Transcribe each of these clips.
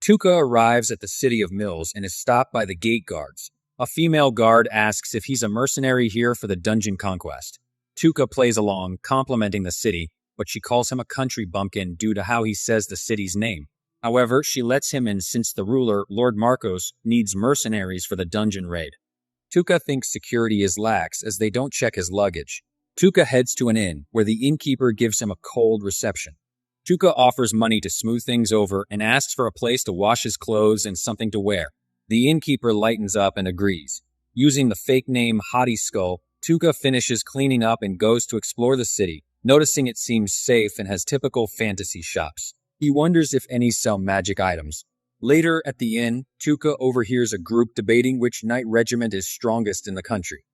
Tukur arrives at the city of Mills and is stopped by the gate guards. A female guard asks if he's a mercenary here for the dungeon conquest. Tukur plays along, complimenting the city, but she calls him a country bumpkin due to how he says the city's name. However, she lets him in since the ruler, Lord Marcos, needs mercenaries for the dungeon raid. Tukur thinks security is lax as they don't check his luggage. Tukur heads to an inn, where the innkeeper gives him a cold reception. Tukur offers money to smooth things over and asks for a place to wash his clothes and something to wear. The innkeeper lightens up and agrees. Using the fake name Hottie Skull, Tukur finishes cleaning up and goes to explore the city, noticing it seems safe and has typical fantasy shops. He wonders if any sell magic items. Later at the inn, Tukur overhears a group debating which knight regiment is strongest in the country.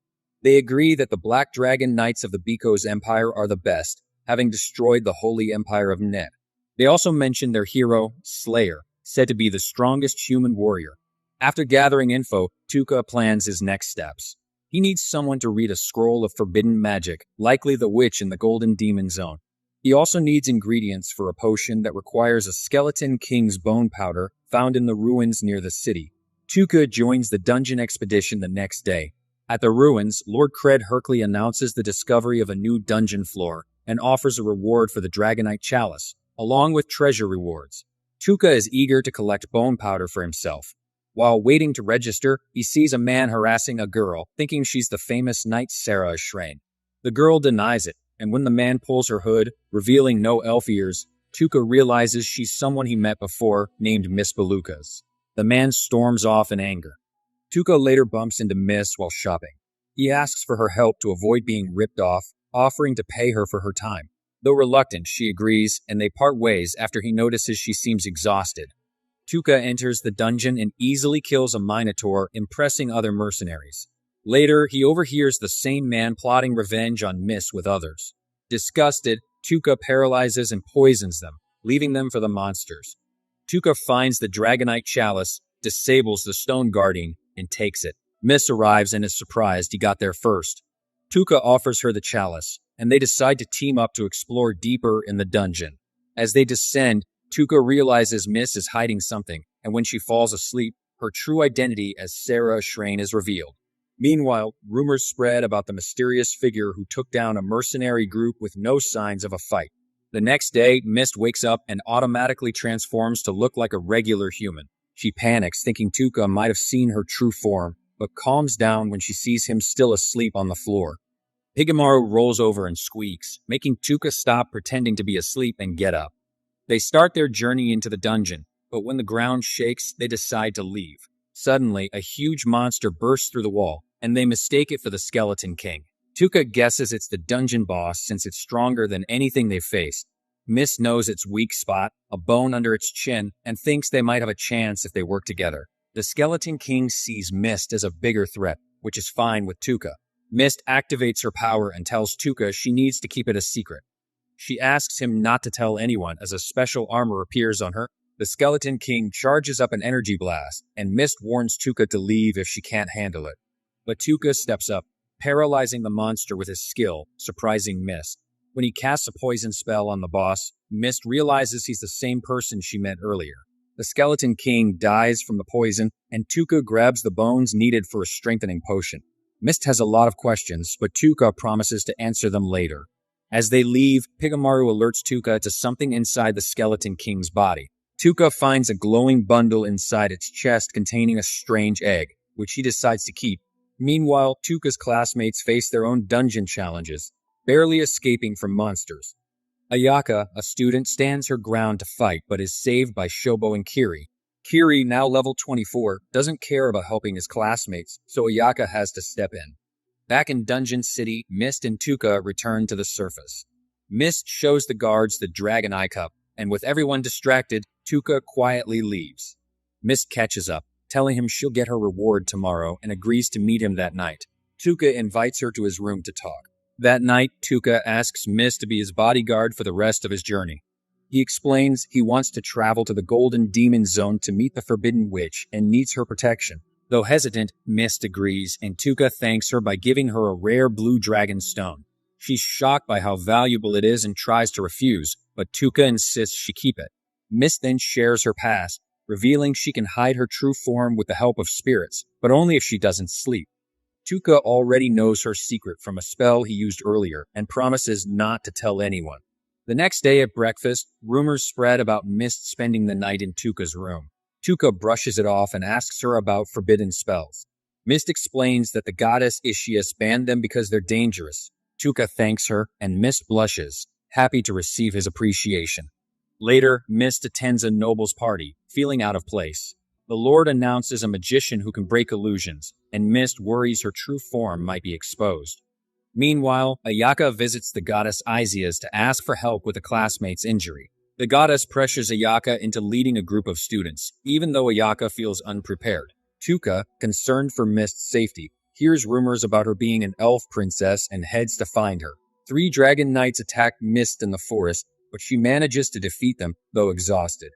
They agree that the Black Dragon Knights of the Bikos Empire are the best, having destroyed the Holy Empire of Net. They also mention their hero, Slayer, said to be the strongest human warrior. After gathering info, Tukur plans his next steps. He needs someone to read a scroll of forbidden magic, likely the witch in the Golden Demon Zone. He also needs ingredients for a potion that requires a skeleton king's bone powder found in the ruins near the city. Tukur joins the dungeon expedition the next day. At the ruins, Lord Cred Hercley announces the discovery of a new dungeon floor and offers a reward for the Dragonite Chalice, along with treasure rewards. Tukur is eager to collect bone powder for himself. While waiting to register, he sees a man harassing a girl, thinking she's the famous knight Sarah Ashrain. The girl denies it, and when the man pulls her hood, revealing no elf ears, Tukur realizes she's someone he met before, named Miss Belucas. The man storms off in anger. Tukur later bumps into Miss while shopping. He asks for her help to avoid being ripped off, offering to pay her for her time. Though reluctant, she agrees, and they part ways after he notices she seems exhausted. Tukur enters the dungeon and easily kills a Minotaur, impressing other mercenaries. Later, he overhears the same man plotting revenge on Miss with others. Disgusted, Tukur paralyzes and poisons them, leaving them for the monsters. Tukur finds the Dragonite Chalice, disables the Stone Guardian, and takes it. Miss arrives and is surprised he got there first. Tukur offers her the chalice, and they decide to team up to explore deeper in the dungeon. As they descend, Tukur realizes Miss is hiding something, and when she falls asleep, her true identity as Sarah Ashrain is revealed. Meanwhile, rumors spread about the mysterious figure who took down a mercenary group with no signs of a fight. The next day, Mist wakes up and automatically transforms to look like a regular human. She panics, thinking Tukur might have seen her true form, but calms down when she sees him still asleep on the floor. Pigamaru rolls over and squeaks, making Tukur stop pretending to be asleep and get up. They start their journey into the dungeon, but when the ground shakes, they decide to leave. Suddenly, a huge monster bursts through the wall, and they mistake it for the Skeleton King. Tukur guesses it's the dungeon boss since it's stronger than anything they've faced. Mist knows its weak spot, a bone under its chin, and thinks they might have a chance if they work together. The Skeleton King sees Mist as a bigger threat, which is fine with Tukur. Mist activates her power and tells Tukur she needs to keep it a secret. She asks him not to tell anyone as a special armor appears on her. The Skeleton King charges up an energy blast, and Mist warns Tukur to leave if she can't handle it. But Tukur steps up, paralyzing the monster with his skill, surprising Mist. When he casts a poison spell on the boss, Mist realizes he's the same person she met earlier. The Skeleton King dies from the poison, and Tukur grabs the bones needed for a strengthening potion. Mist has a lot of questions, but Tukur promises to answer them later. As they leave, Pigamaru alerts Tukur to something inside the Skeleton King's body. Tukur finds a glowing bundle inside its chest containing a strange egg, which he decides to keep. Meanwhile, Tukur's classmates face their own dungeon challenges, barely escaping from monsters. Ayaka, a student, stands her ground to fight but is saved by Shobo and Kiri. Kiri, now level 24, doesn't care about helping his classmates, so Ayaka has to step in. Back in Dungeon City, Mist and Tukur return to the surface. Mist shows the guards the Dragon Eye Cup, and with everyone distracted, Tukur quietly leaves. Mist catches up, telling him she'll get her reward tomorrow and agrees to meet him that night. Tukur invites her to his room to talk. That night, Tukur asks Mist to be his bodyguard for the rest of his journey. He explains he wants to travel to the Golden Demon Zone to meet the Forbidden Witch and needs her protection. Though hesitant, Mist agrees, and Tukur thanks her by giving her a rare blue dragon stone. She's shocked by how valuable it is and tries to refuse, but Tukur insists she keep it. Mist then shares her past, revealing she can hide her true form with the help of spirits, but only if she doesn't sleep. Tukur already knows her secret from a spell he used earlier and promises not to tell anyone. The next day at breakfast, rumors spread about Mist spending the night in Tukur's room. Tukur brushes it off and asks her about forbidden spells. Mist explains that the goddess Ischias banned them because they're dangerous. Tukur thanks her, and Mist blushes, happy to receive his appreciation. Later, Mist attends a noble's party, feeling out of place. The Lord announces a magician who can break illusions, and Mist worries her true form might be exposed. Meanwhile, Ayaka visits the goddess Isias to ask for help with a classmate's injury. The goddess pressures Ayaka into leading a group of students, even though Ayaka feels unprepared. Tukur, concerned for Mist's safety, hears rumors about her being an elf princess and heads to find her. 3 dragon knights attack Mist in the forest, but she manages to defeat them, though exhausted.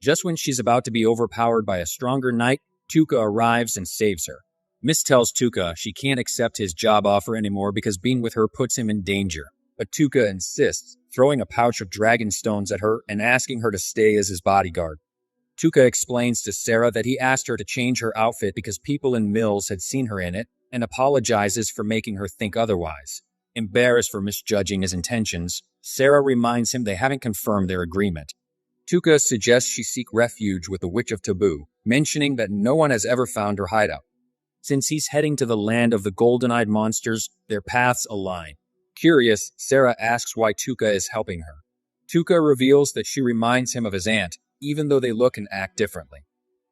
Just when she's about to be overpowered by a stronger knight, Tukur arrives and saves her. Mist tells Tukur she can't accept his job offer anymore because being with her puts him in danger. But Tukur insists, throwing a pouch of dragon stones at her and asking her to stay as his bodyguard. Tukur explains to Sarah that he asked her to change her outfit because people in Mills had seen her in it, and apologizes for making her think otherwise. Embarrassed for misjudging his intentions, Sarah reminds him they haven't confirmed their agreement. Tukur suggests she seek refuge with the Witch of Taboo, mentioning that no one has ever found her hideout. Since he's heading to the land of the golden-eyed monsters, their paths align. Curious, Sarah asks why Tukur is helping her. Tukur reveals that she reminds him of his aunt, even though they look and act differently.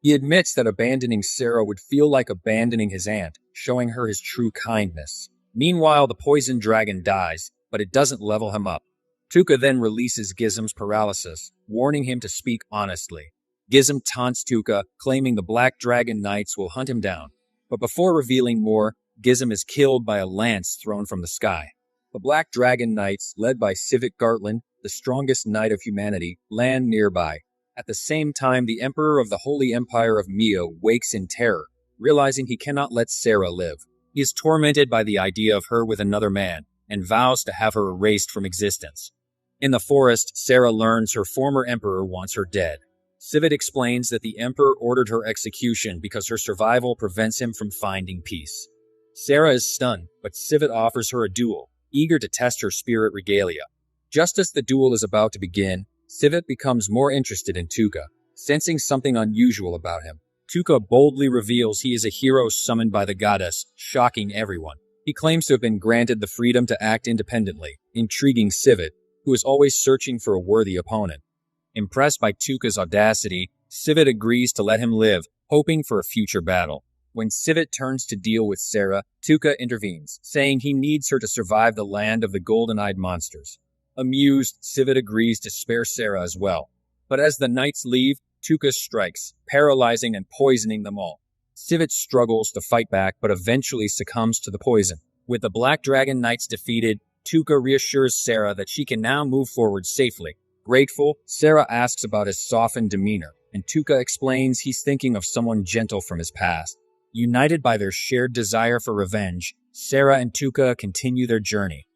He admits that abandoning Sarah would feel like abandoning his aunt, showing her his true kindness. Meanwhile, the poison dragon dies, but it doesn't level him up. Tukur then releases Gizem's paralysis, warning him to speak honestly. Gizem taunts Tukur, claiming the Black Dragon Knights will hunt him down. But before revealing more, Gizem is killed by a lance thrown from the sky. The Black Dragon Knights, led by Civic Gartland, the strongest knight of humanity, land nearby. At the same time, the Emperor of the Holy Empire of Mio wakes in terror, realizing he cannot let Sarah live. He is tormented by the idea of her with another man, and vows to have her erased from existence. In the forest, Sarah learns her former emperor wants her dead. Civic explains that the emperor ordered her execution because her survival prevents him from finding peace. Sarah is stunned, but Civic offers her a duel, eager to test her spirit regalia. Just as the duel is about to begin, Civic becomes more interested in Tukur, sensing something unusual about him. Tukur boldly reveals he is a hero summoned by the goddess, shocking everyone. He claims to have been granted the freedom to act independently, intriguing Civic, who is always searching for a worthy opponent. Impressed by Tukur's audacity, Civic agrees to let him live, hoping for a future battle. When Civic turns to deal with Sarah, Tukur intervenes, saying he needs her to survive the land of the golden-eyed monsters. Amused, Civic agrees to spare Sarah as well. But as the knights leave, Tukur strikes, paralyzing and poisoning them all. Civic struggles to fight back, but eventually succumbs to the poison. With the Black Dragon Knights defeated, Tukur reassures Sarah that she can now move forward safely. Grateful, Sarah asks about his softened demeanor, and Tukur explains he's thinking of someone gentle from his past. United by their shared desire for revenge, Sarah and Tukur continue their journey.